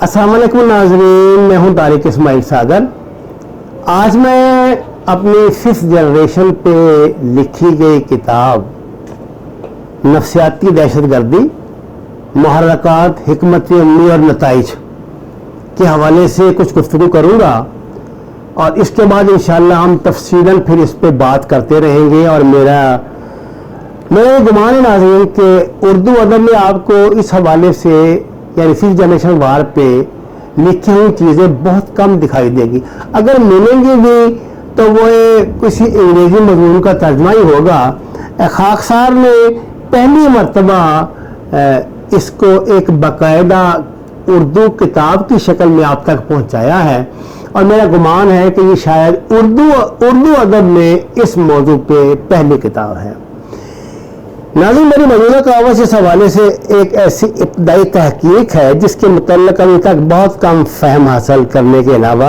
अस्सलाम वालेकुम नाज़रीन, मैं हूं तारिक इस्माइल सागर। आज मैं अपनी 5th जनरेशन पे लिखी गई किताब नफ्सियाती दहशतगर्दी, मुहर्रकात, हिकमत अमली और नताइज के हवाले से कुछ गुफ्तगू करूँगा और इसके बाद इंशाअल्लाह हम तफसीलन फिर इस पे बात करते रहेंगे। और मेरा गुमान है नाज़रीन कि उर्दू अदब में आपको इस हवाले से यानी 5th जनरेशन वार पे लिखी हुई चीज़ें बहुत कम दिखाई देगी। अगर मिलेंगी भी तो वो किसी अंग्रेज़ी मज़मून का तर्जमा ही होगा। खाकसार ने पहली मर्तबा इसको एक बाकायदा उर्दू किताब की शक्ल में आप तक पहुंचाया है और मेरा गुमान है कि ये शायद उर्दू अदब में इस मौजू पे पहली किताब है। नाज़रीन, मेरी मौजूदा कावश इस हवाले से एक ऐसी इब्तदाई तहकीक है जिसके मुतल्लिक़ अभी तक बहुत कम फहम हासिल करने के अलावा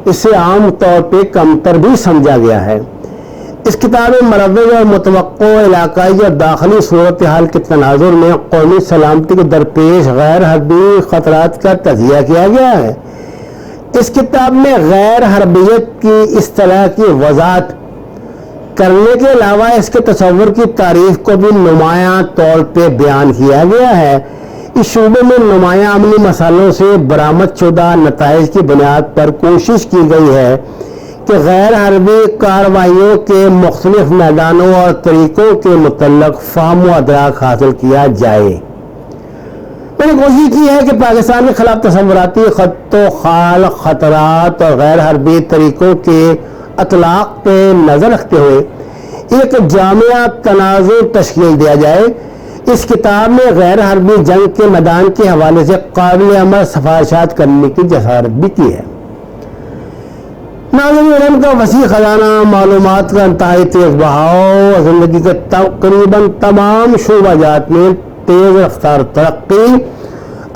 इसे आम तौर पे कमतर भी समझा गया है। इस किताब में मरवज और मुतवक्को इलाकाई और दाखिली सूरत हाल के तनाजुर में कौमी सलामती के दरपेश गैर हरबी ख़तरात का तज़किया किया गया है। इस किताब में गैर हरबियत की इस तरह की वज़ाहत करने के अलावा इसके तसव्वुर की तारीफ को भी नुमायां तौर पे बयान किया गया है। इस शूबे में नुमायां अमली मसालों से बरामद शुदा नताइज की बुनियाद पर कोशिश की गई है कि गैर हरबी कार्रवाइयों के मुख्तलिफ मैदानों और तरीक़ों के मुतल्लिक़ फ़हम व अदराक हासिल किया जाए। मैंने कोशिश की है कि पाकिस्तान के खिलाफ तसव्वुराती ख़त्तो खाल ख़तरात और गैर हरबी तरीक़ों के अतलाक़ पे नज़र रखते हुए एक जामिया तनाज़ुर तश्कील दिया जाए। इस किताब में गैर हरबी जंग के मैदान के हवाले से काबिल अमल सिफारिशात करने की जसारत भी की है। नाज़रीन, इल्म का वसी खजाना, मालूमात का इंतहाई तेज़ बहाव, ज़िंदगी के तकरीबन तमाम शोबाजात में तेज़ रफ्तार तरक्की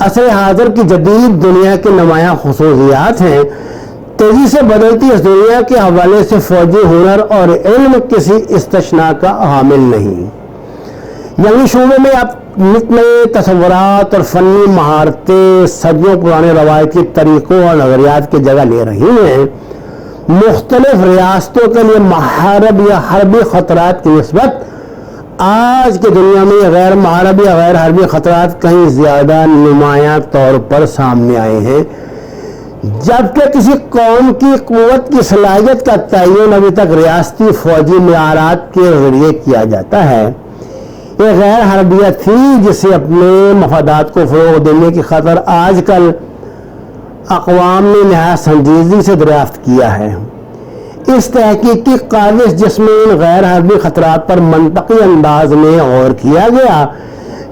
असर हाज़िर की जदीद दुनिया के नुमायां खुसूसियात हैं। तेजी से बदलती इस दुनिया के हवाले से फौजी हुनर और इल्म किसी इस्तिस्ना का हामिल नहीं। यंगी शूबे में अब नित नए तसव्वुरात और फनी महारतें सदियों पुराने रवायती तरीक़ों और नज़रियात की जगह ले रही हैं। मुख्तलिफ रियासतों के लिए महारब या हरबी ख़तरात की निस्बत आज की दुनिया में गैर महारब या गैर हरबी ख़तरात कहीं ज़्यादा नुमायां तौर पर सामने आए हैं, जबकि किसी कौम की क़ुव्वत की सलाहियत का तयन अभी तक रियासती फ़ौजी मियारात के ज़रिए किया जाता है। ये गैर हरबियत थी जिसे अपने मफादात को फ़रोग़ देने की खातिर आजकल अक़वाम ने नहायत संजीदगी से दरियाफ़्त किया है। इस तहकीकी काविश जिसमें इन गैर हरबी ख़तरात पर मंतकी अंदाज में गौर किया गया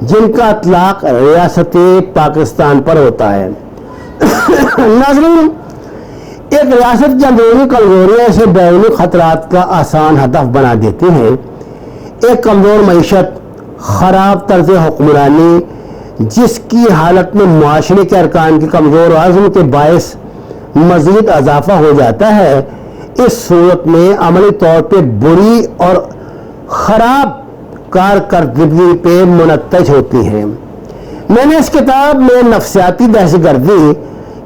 जिनका इतलाक़ रियासत पाकिस्तान पर होता है। नाज़रीन, एक रियासत की अंदरूनी कमजोरियाँ इसे बैरूनी ख़तरात का आसान हदफ बना देती हैं। एक कमज़ोर मईशत, ख़राब तर्ज़ हुक्मरानी जिसकी हालत में मुआशरे के अरकान की कमज़ोर आज़म के बायस मज़ीद इजाफ़ा हो जाता है। इस सूरत में अमली तौर पर बुरी और ख़राब कारकर्दगी पे मुनत्तज होती हैं। मैंने इस किताब में नफ्सियाती दहशतगर्दी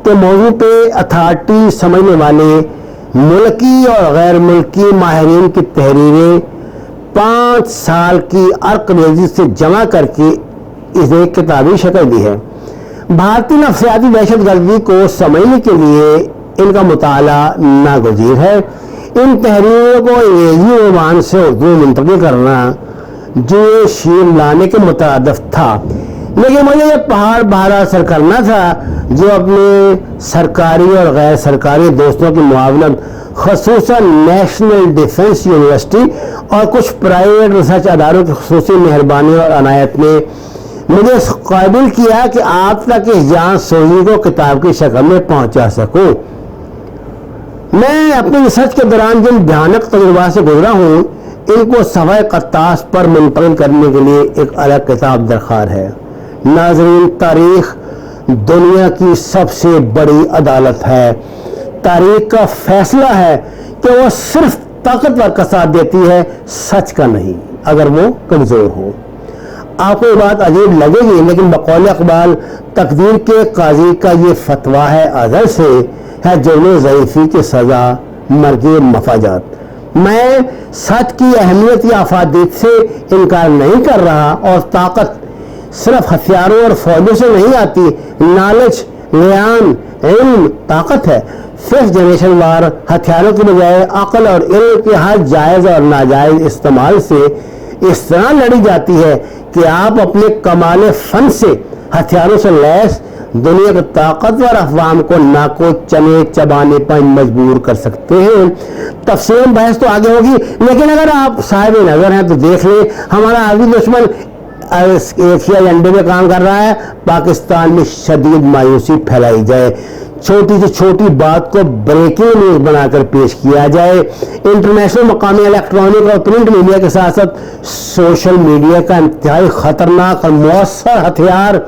के मौजू पे अथॉरिटी समझने वाले मुल्की और गैर मुल्की माहिरीन की तहरीरें 5 साल की अर्करेजी से जमा करके इसे किताबी शक्ल दी है। भारतीय नफ्सियाती दहशतगर्दी को समझने के लिए इनका मुताला नागुज़ीर है। इन तहरीरों को अंग्रेजी ज़ुबान से उर्दू में मुंतकिल करना जो शीर लाने के मुतरादिफ था, लेकिन मुझे ये पहाड़ बहार हासिल करना था जो अपने सरकारी और गैर सरकारी दोस्तों की मुआवनत ख़ुसूसन नेशनल डिफेंस यूनिवर्सिटी और कुछ प्राइवेट रिसर्च अदारों की ख़ुसूसी मेहरबानी और अनायत ने मुझे इस काबिल किया कि आप तक इस जान सोजी को किताब की शक्ल में पहुँचा सकूँ। मैं अपनी रिसर्च के दौरान जिन भयानक तजुर्बा से गुजरा हूँ इनको सवाए कत्तास पर मुंतकिल करने के लिए एक अलग किताब दरकार है। नाज़रीन, तारीख़ दुनिया की सबसे बड़ी अदालत है। तारीख़ का फैसला है कि वो सिर्फ ताकतवर का साथ देती है, सच का नहीं, अगर वो कमज़ोर हो। आपको ये बात अजीब लगेगी, लेकिन बकौल इकबाल तकदीर के काजी का ये फतवा है अज़ल से, है जुर्म ज़ईफ़ी की सज़ा मर्गे मफाजात। मैं सच की अहमियत या अफादीत से इनकार नहीं कर रहा, और ताकत सिर्फ हथियारों और फौजों से नहीं आती। नॉलेज, ज्ञान, इल्म ताकत है। फिफ्थ जनरेशन वार हथियारों के बजाय अक्ल और इल्म के हर जायज़ और नाजायज़ इस्तेमाल से इस तरह लड़ी जाती है कि आप अपने कमाल फन से हथियारों से लैस दुनिया के ताकतवर अफवाम को नाको चने चबाने पर मजबूर कर सकते हैं। तफसील बहस तो आगे होगी, लेकिन अगर आप साहिब नज़र हैं तो देख लें, हमारा आगे दुश्मन एक ही एजेंडे में काम कर रहा है, पाकिस्तान में शदीद मायूसी फैलाई जाए, छोटी से छोटी बात को ब्रेकिंग न्यूज बनाकर पेश किया जाए, इंटरनेशनल मकामी इलेक्ट्रॉनिक और प्रिंट मीडिया के साथ साथ सोशल मीडिया का इंतहाई खतरनाक और मौसर हथियार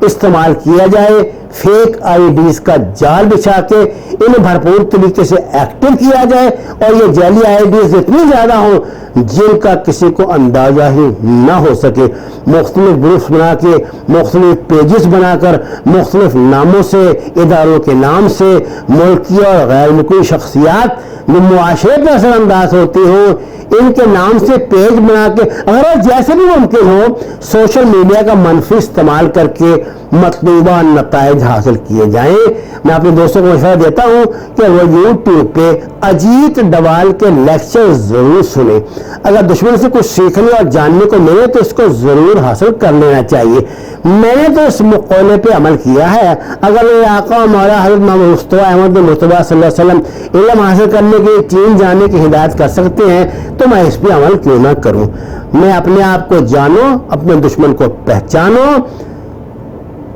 इस्तेमाल किया जाए, फेक आईडीज का जाल बिछा के इन्हें भरपूर तरीके से एक्टिव किया जाए, और ये जाली आईडीज इतनी ज़्यादा हों जिनका किसी को अंदाजा ही ना हो सके। मुख्तलिफ ग्रुप्स बना के, मुख्तलिफ पेजेस बनाकर, मुख्तलिफ नामों से, इदारों के नाम से मुल्की और गैर मुल्की शख्सियात जो मुआशरे पर असरअंदाज होती हों, इनके नाम से पेज बना के, अगर जैसे भी मुमकिन हो, सोशल मीडिया का मनफी इस्तेमाल करके मतलूबा नताइज हासिल किए जाएं। मैं अपने दोस्तों को मशवरा देता हूं कि वो यूट्यूब पे अजीत डवाल के लेक्चर ज़रूर सुने। अगर दुश्मन से कुछ सीखने और जानने को मिले तो इसको ज़रूर हासिल कर लेना चाहिए। मैंने तो इस मक़ौले पे अमल किया है। अगर ये आका मौला हज़रत मोहम्मद मुस्तफ़ा अहमद मुस्तफ़ा सल्लल्लाहु अलैहि वसल्लम इल्म हासिल करने की, चीन जाने की हिदायत कर सकते हैं, तो मैं इस पर अमल क्यों ना करूं। मैं अपने आप को जानो, अपने दुश्मन को पहचानो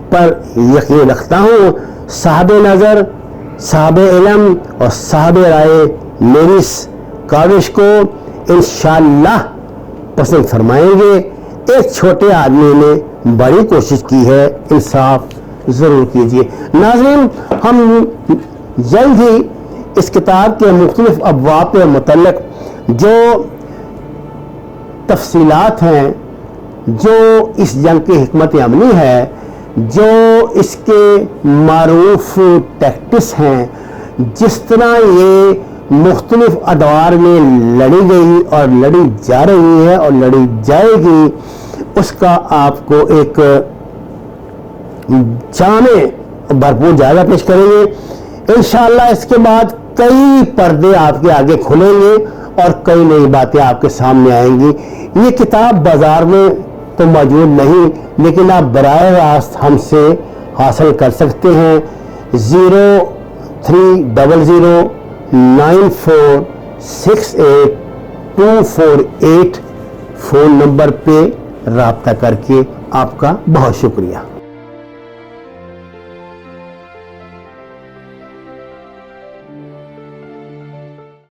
पर यकीन रखता हूँ साहब नज़र, साहब इल्म और साहब राय मेरी काविश को इंशाअल्लाह पसंद फरमाएंगे। एक छोटे आदमी ने बड़ी कोशिश की है, इंसाफ ज़रूर कीजिए। नाज़रीन, हम जल्द ही इस किताब के मुख्तलिफ अबवाब के मुतल्लिक़ जो तफसीलात हैं, जो इस जंग की हिकमत अमली है, जो इसके मारूफ टैक्टिस हैं, जिस तरह ये मुख्तलिफ अदवार में लड़ी गई और लड़ी जा रही है और लड़ी जाएगी, उसका आपको एक जामे भरपूर जायजा पेश करेंगे। इंशाअल्लाह इसके बाद कई पर्दे आपके आगे खुलेंगे और कई नई बातें आपके सामने आएंगी। ये किताब बाजार में तो मौजूद नहीं, लेकिन आप बराह रास्त हमसे हासिल कर सकते हैं। 03009468248248 फ़ोन नंबर पे राब्ता करके। आपका बहुत शुक्रिया।